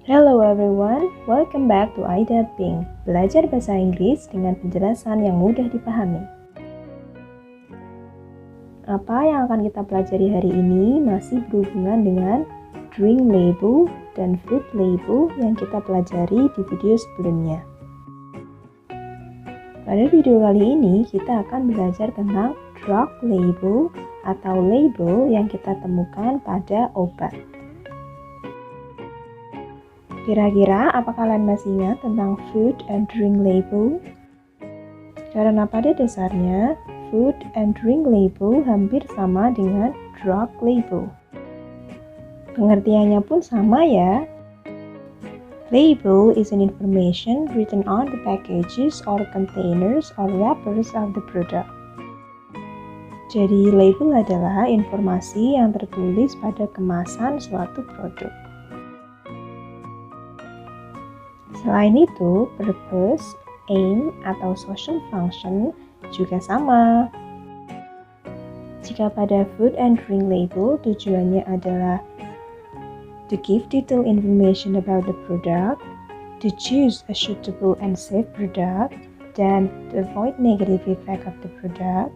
Hello everyone, welcome back to Aida Pink, belajar bahasa Inggris dengan penjelasan yang mudah dipahami. Apa yang akan kita pelajari hari ini masih berhubungan dengan drink label dan food label yang kita pelajari di video sebelumnya. Pada video kali ini kita akan belajar tentang drug label atau label yang kita temukan pada obat. Kira-kira apa kalian masih ingat tentang food and drink label? Karena pada dasarnya, food and drink label hampir sama dengan drug label. Pengertiannya pun sama ya. Label is an information written on the packages or containers or wrappers of the product. Jadi label adalah informasi yang tertulis pada kemasan suatu produk. Selain itu, purpose, aim, atau social function juga sama. Jika pada food and drink label tujuannya adalah to give detailed information about the product, to choose a suitable and safe product, dan to avoid negative effect of the product,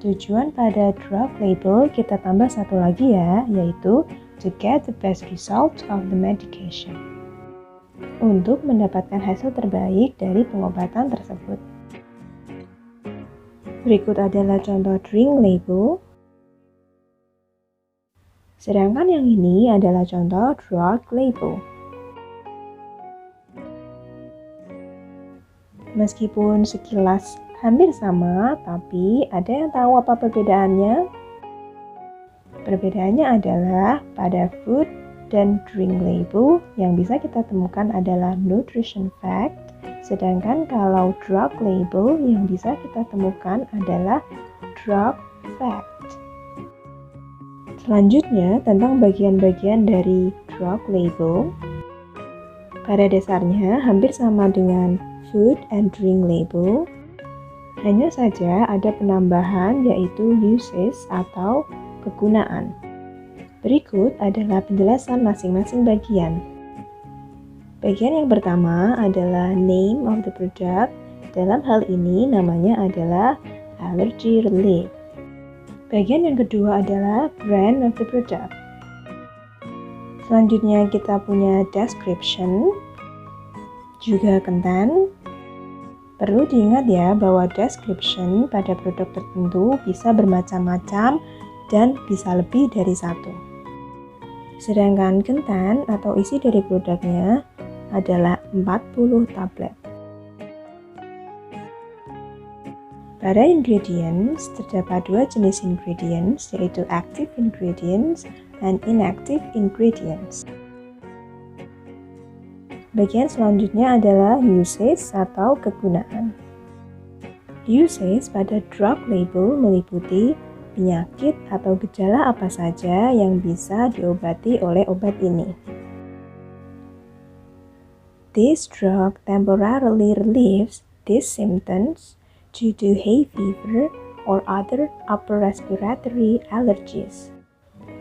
tujuan pada drug label kita tambah satu lagi ya, yaitu to get the best result of the medication. Untuk mendapatkan hasil terbaik dari pengobatan tersebut. Berikut adalah contoh drink label. Sedangkan yang ini adalah contoh drug label. Meskipun sekilas hampir sama, tapi ada yang tahu apa perbedaannya? Perbedaannya adalah pada food dan drink label yang bisa kita temukan adalah nutrition fact, sedangkan kalau drug label yang bisa kita temukan adalah drug fact. Selanjutnya tentang bagian-bagian dari drug label. Pada dasarnya hampir sama dengan food and drink label, hanya saja ada penambahan yaitu uses atau kegunaan. Berikut adalah penjelasan masing-masing bagian. Bagian yang pertama adalah name of the product. Dalam hal ini namanya adalah allergy relief. Bagian yang kedua adalah brand of the product. Selanjutnya kita punya description, juga content. Perlu diingat ya bahwa description pada produk tertentu bisa bermacam-macam dan bisa lebih dari satu. Sedangkan content atau isi dari produknya adalah 40 tablet. Pada ingredients, terdapat dua jenis ingredients, yaitu active ingredients dan inactive ingredients. Bagian selanjutnya adalah uses atau kegunaan. Uses pada drug label meliputi penyakit atau gejala apa saja yang bisa diobati oleh obat ini. This drug temporarily relieves these symptoms due to hay fever or other upper respiratory allergies.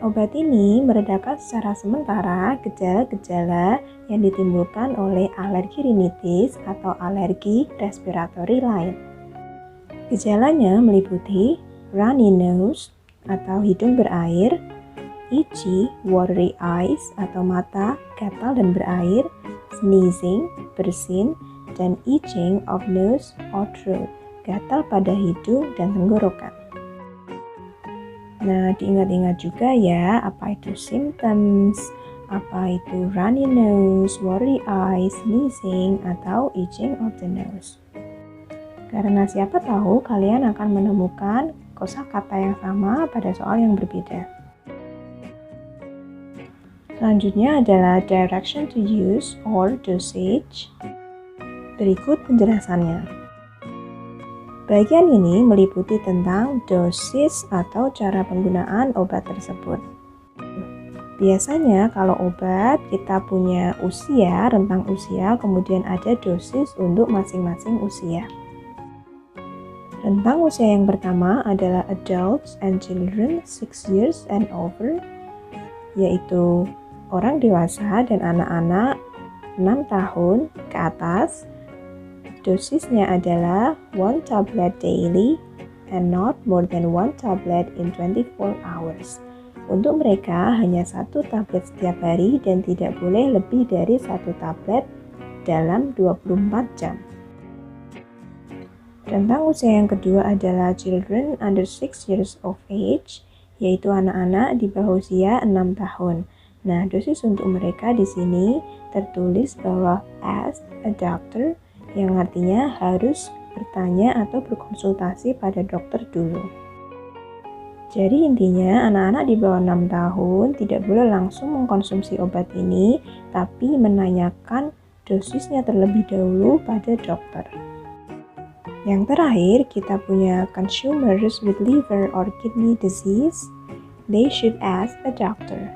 Obat ini meredakan secara sementara gejala-gejala yang ditimbulkan oleh alergi rinitis atau alergi respiratori lain. Gejalanya meliputi runny nose atau hidung berair, itchy, watery eyes atau mata gatal dan berair, sneezing, bersin, dan itching of nose or throat, gatal pada hidung dan tenggorokan. Nah, diingat-ingat juga ya, apa itu symptoms, apa itu runny nose, watery eyes, sneezing, atau itching of the nose. Karena siapa tahu kalian akan menemukan kosakata yang sama pada soal yang berbeda. Selanjutnya adalah direction to use or dosage. Berikut penjelasannya. Bagian ini meliputi tentang dosis atau cara penggunaan obat tersebut. Biasanya kalau obat kita punya usia, rentang usia, kemudian ada dosis untuk masing-masing usia. Rentang usia yang pertama adalah adults and children 6 years and over, yaitu orang dewasa dan anak-anak 6 tahun ke atas, dosisnya adalah 1 tablet daily and not more than 1 tablet in 24 hours. Untuk mereka hanya 1 tablet setiap hari dan tidak boleh lebih dari 1 tablet dalam 24 jam. Rentang usia yang kedua adalah children under 6 years of age, yaitu anak-anak di bawah usia 6 tahun. Nah, dosis untuk mereka di sini tertulis bahwa ask a doctor, yang artinya harus bertanya atau berkonsultasi pada dokter dulu. Jadi intinya anak-anak di bawah 6 tahun tidak boleh langsung mengkonsumsi obat ini, tapi menanyakan dosisnya terlebih dahulu pada dokter. Yang terakhir, kita punya consumers with liver or kidney disease. They should ask a doctor.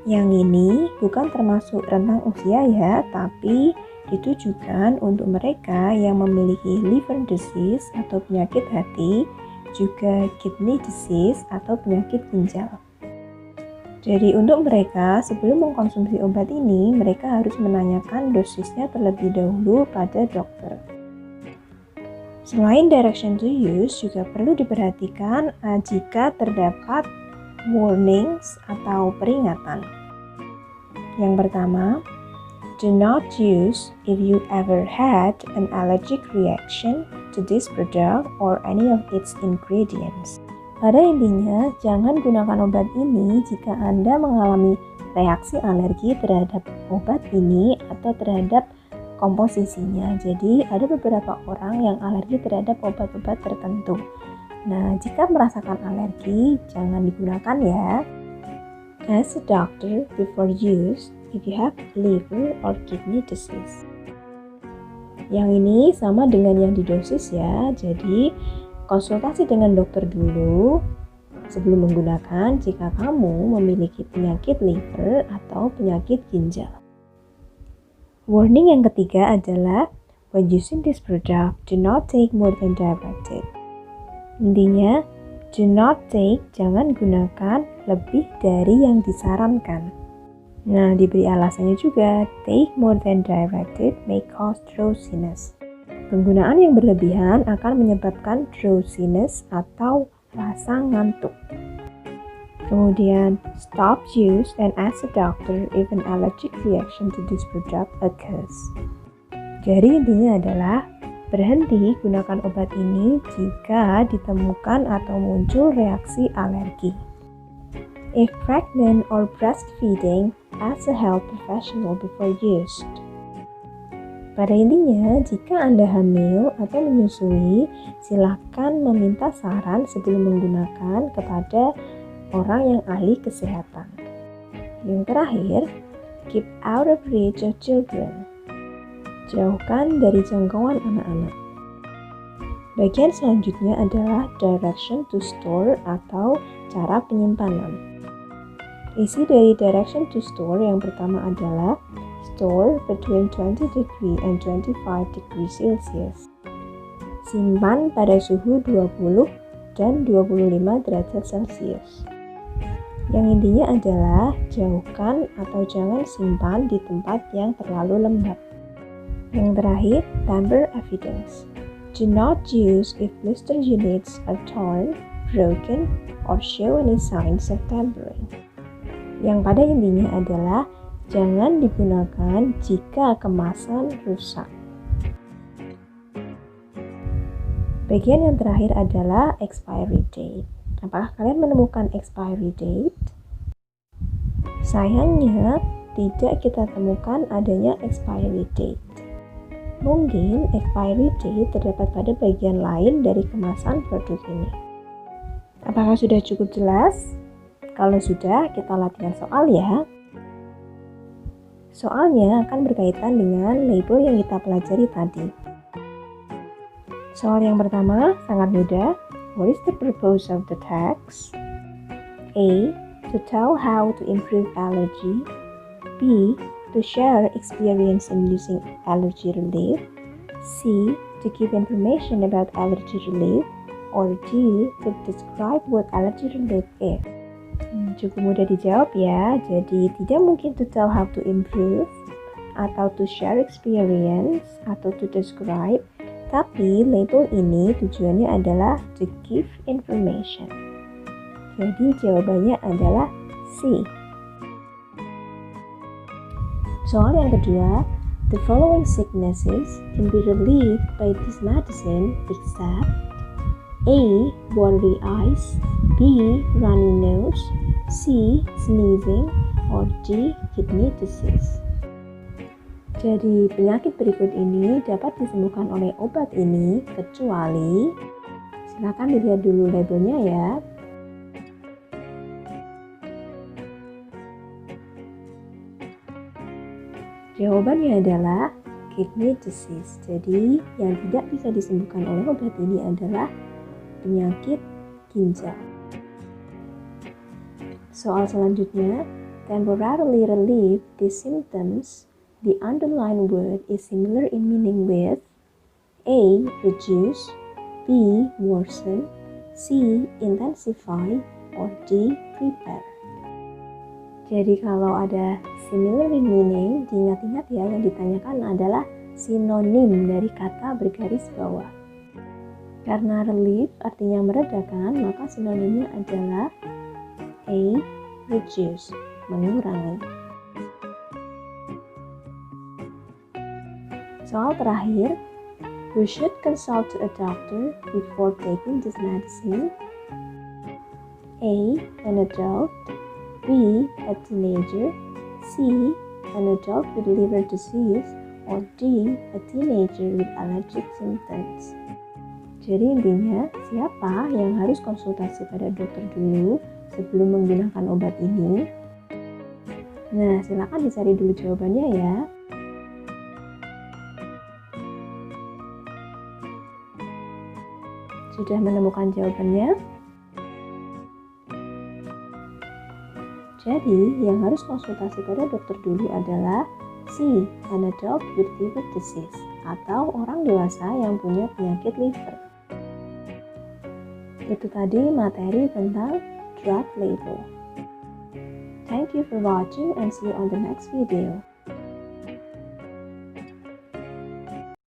Yang ini bukan termasuk rentang usia ya, tapi ditujukan untuk mereka yang memiliki liver disease atau penyakit hati, juga kidney disease atau penyakit ginjal. Jadi untuk mereka sebelum mengkonsumsi obat ini, mereka harus menanyakan dosisnya terlebih dahulu pada dokter. Selain direction to use, juga perlu diperhatikan jika terdapat warnings atau peringatan. Yang pertama, do not use if you ever had an allergic reaction to this product or any of its ingredients. Pada intinya, jangan gunakan obat ini jika Anda mengalami reaksi alergi terhadap obat ini atau terhadap komposisinya. Jadi ada beberapa orang yang alergi terhadap obat-obat tertentu. Nah, jika merasakan alergi, jangan digunakan ya. Ask a doctor before use if you have liver or kidney disease. Yang ini sama dengan yang didosis ya. Jadi konsultasi dengan dokter dulu sebelum menggunakan jika kamu memiliki penyakit liver atau penyakit ginjal. Warning yang ketiga adalah when using this product, do not take more than directed. Intinya, do not take, jangan gunakan lebih dari yang disarankan. Nah, diberi alasannya juga, take more than directed may cause drowsiness. Penggunaan yang berlebihan akan menyebabkan drowsiness atau rasa ngantuk. Kemudian, stop use and ask a doctor if an allergic reaction to this product occurs. Jadi intinya adalah berhenti gunakan obat ini jika ditemukan atau muncul reaksi alergi. If pregnant or breastfeeding, ask a health professional before use. Pada intinya, jika Anda hamil atau menyusui, silakan meminta saran sebelum menggunakan kepada orang yang ahli kesehatan. Yang terakhir, keep out of reach of children. Jauhkan dari jangkauan anak-anak. Bagian selanjutnya adalah direction to store atau cara penyimpanan. Isi dari direction to store yang pertama adalah store between 20 degree and 25 degree Celsius. Simpan pada suhu 20 dan 25 derajat Celcius. Yang intinya adalah jauhkan atau jangan simpan di tempat yang terlalu lembab. Yang terakhir, tamper evidence. Do not use if blister units are torn, broken, or show any signs of tampering. Yang pada intinya adalah jangan digunakan jika kemasan rusak. Bagian yang terakhir adalah expiry date. Apakah kalian menemukan expiry date? Sayangnya, tidak kita temukan adanya expiry date. Mungkin expiry date terdapat pada bagian lain dari kemasan produk ini. Apakah sudah cukup jelas? Kalau sudah, kita latihan soal ya. Soalnya akan berkaitan dengan label yang kita pelajari tadi. Soal yang pertama sangat mudah. What is the purpose of the text? A. To tell how to improve allergy. B. To share experience in using allergy relief. C. To give information about allergy relief. Or D. To describe what allergy relief is. Cukup mudah dijawab ya. Jadi tidak mungkin to tell how to improve atau to share experience atau to describe, tapi label ini tujuannya adalah to give information. Jadi jawabannya adalah C. Soal yang kedua, the following sicknesses can be relieved by this medicine except A. Watery eyes, B. Runny nose, C. Sneezing, or D. Kidney disease. Jadi penyakit berikut ini dapat disembuhkan oleh obat ini kecuali, silakan dilihat dulu labelnya ya. Jawabannya adalah kidney disease. Jadi yang tidak bisa disembuhkan oleh obat ini adalah penyakit ginjal. Soal selanjutnya, temporarily relieve the symptoms. The underlined word is similar in meaning with A. Reduce, B. Worsen, C. Intensify, or D. Prepare. Jadi kalau ada similar in meaning, diingat-ingat ya, yang ditanyakan adalah sinonim dari kata bergaris bawah. Karena relief artinya meredakan, maka sinonimnya adalah A. Reduce, mengurangi. Soal terakhir, we should consult a doctor before taking this medicine. A. An adult, B. A teenager, C. An adult with liver disease, or D. A teenager with allergic symptoms. Jadi intinya, siapa yang harus konsultasi pada dokter dulu sebelum menggunakan obat ini? Nah, silakan dicari dulu jawabannya ya. Sudah menemukan jawabannya? Jadi, yang harus konsultasi pada dokter dulu adalah C. An adult with liver disease, atau orang dewasa yang punya penyakit liver. Itu tadi materi tentang drug label. Thank you for watching and see you on the next video.